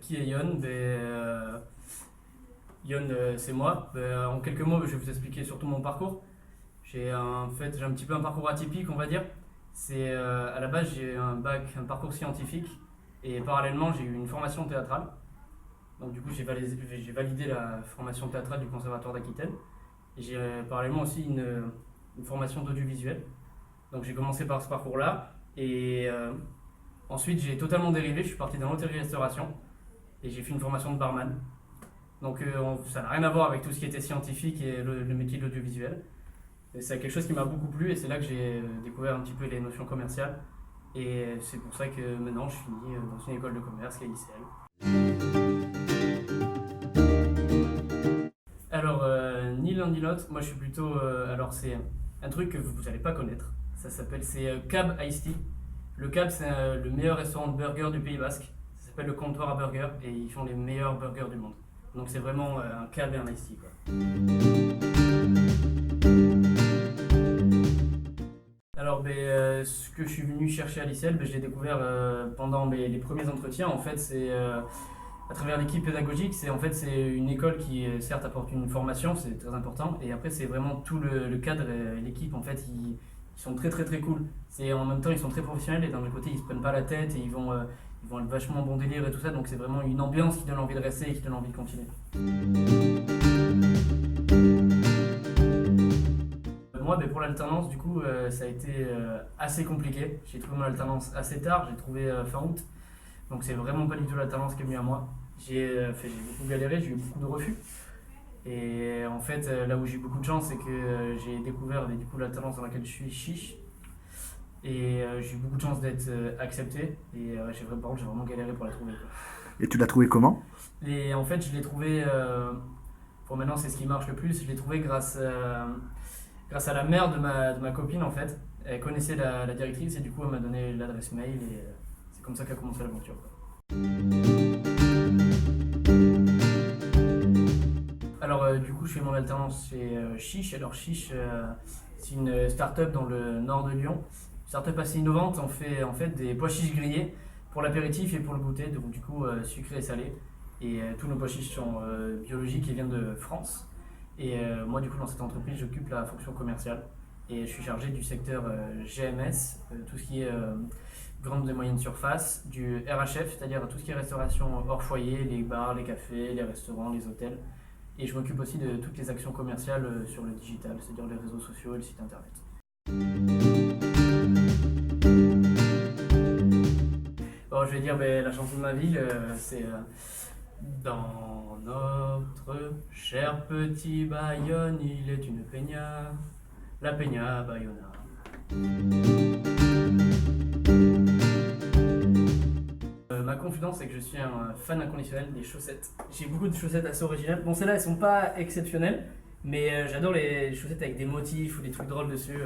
Qui est Yon? Yon, c'est moi. En quelques mots, je vais vous expliquer surtout mon parcours. J'ai en fait, j'ai un petit peu un parcours atypique, on va dire. C'est à la base, j'ai un parcours scientifique et parallèlement, j'ai eu une formation théâtrale. Donc du coup, j'ai validé la formation théâtrale du Conservatoire d'Aquitaine. Et j'ai parallèlement aussi une formation d'audiovisuel. Donc j'ai commencé par ce parcours-là et ensuite j'ai totalement dérivé. Je suis parti dans l'hôtellerie-restauration et j'ai fait une formation de barman. Donc ça n'a rien à voir avec tout ce qui était scientifique et le métier de l'audiovisuel. Et c'est quelque chose qui m'a beaucoup plu et c'est là que j'ai découvert un petit peu les notions commerciales. Et c'est pour ça que maintenant je finis dans une école de commerce qui est l'ICL. Alors, ni l'un ni l'autre, moi je suis plutôt. Alors, c'est un truc que vous n'allez pas connaître. C'est Cab Iced Tea. Le Cab, c'est le meilleur restaurant de burgers du Pays Basque. Ça s'appelle le Comptoir à Burger et ils font les meilleurs burgers du monde. Donc, c'est vraiment un Cab et un Iced Tea, quoi. Alors, ce que je suis venu chercher à l'ICL, je l'ai découvert pendant les premiers entretiens. En fait, c'est à travers l'équipe pédagogique. C'est une école qui, certes, apporte une formation, c'est très important. Et après, c'est vraiment tout le cadre et l'équipe, en fait, ils sont très, très, très cool. En même temps, ils sont très professionnels et d'un autre côté, ils se prennent pas la tête et ils vont être vachement bon délire et tout ça. Donc, c'est vraiment une ambiance qui donne envie de rester et qui donne envie de continuer. Moi, pour l'alternance, du coup, ça a été assez compliqué. J'ai trouvé mon alternance assez tard, j'ai trouvé fin août. Donc, c'est vraiment pas du tout l'alternance qui est venue à moi. J'ai beaucoup galéré, j'ai eu beaucoup de refus. Et en fait, là où j'ai eu beaucoup de chance, c'est que j'ai découvert du coup, l'alternance dans laquelle je suis chiche. Et j'ai eu beaucoup de chance d'être accepté. Et par contre, j'ai vraiment galéré pour la trouver, quoi. Et tu l'as trouvé comment? Et en fait, je l'ai trouvé, pour maintenant, c'est ce qui marche le plus, je l'ai trouvé grâce à la mère de ma copine, en fait. Elle connaissait la directrice et du coup, elle m'a donné l'adresse mail et c'est comme ça qu'a commencé l'aventure, quoi. Alors, du coup, je fais mon alternance chez Chiche. Alors, Chiche, c'est une start-up dans le nord de Lyon. Une start-up assez innovante. On fait en fait des pois chiches grillés pour l'apéritif et pour le goûter, donc du coup, sucré et salé. Et tous nos pois chiches sont biologiques et viennent de France. Et moi, du coup, dans cette entreprise, j'occupe la fonction commerciale. Et je suis chargé du secteur GMS, tout ce qui est grande et moyenne surface, du RHF, c'est-à-dire tout ce qui est restauration hors foyer, les bars, les cafés, les restaurants, les hôtels. Et je m'occupe aussi de toutes les actions commerciales sur le digital, c'est-à-dire les réseaux sociaux et le site internet. Bon, je vais dire la chanson de ma ville, c'est dans notre cher petit Bayonne, il est une peña, la peña Bayonna. Ma confidence, c'est que je suis un fan inconditionnel des chaussettes. J'ai beaucoup de chaussettes assez originales. Bon, celles-là, elles sont pas exceptionnelles, mais j'adore les chaussettes avec des motifs ou des trucs drôles dessus.